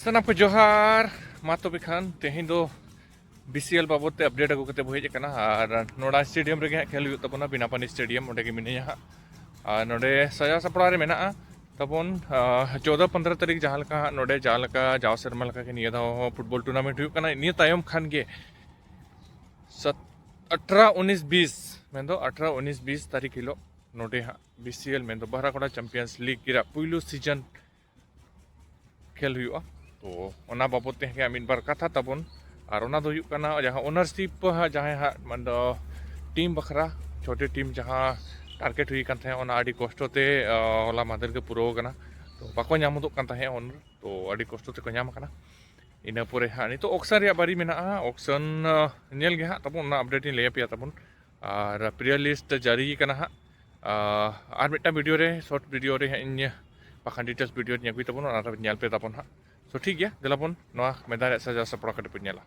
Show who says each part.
Speaker 1: Sanap ko Johar, mato bikan tehin do BCL babot te update agu kate bohe kana ar noda stadium rege khel yu tabona binapani stadium onde ge minaya node saya sapra re mena tabon 14-15 तारीख जहां का नोडे जाल का जाव शर्मा का निया था football tournament हुई कना निया तायम खान के 18-19-20 में दो 18-19-20 तारीख हिलो नोडे हा BCL में दो बहराकोड़ा चैंपियंस लीग गिरा पुइलु सीजन खेल हुआ तो ओना बाबत ते के मिन बार कथा तबन और ओना दो हुई कना जहां ओनरशिप जहां हा मन दो टीम बखरा छोटे टीम जहां टारगेट हुई kan tahe ona adi kosto te hola mader ke puro kana to bako nyamudok kan tahe honor to adi kosto te ko nyam kana ina pore ha ni to auction ria bari mena auction nyel ge ha tabon na update ni lepia tabon ar player list jari kana ha ar meta video re short video re in bakan details video nya gui tabon ona nyal pe tabon ha so ठीक गया दिलापन नवा मैदान ऐसा जा सपड़ा कटे पुन्याला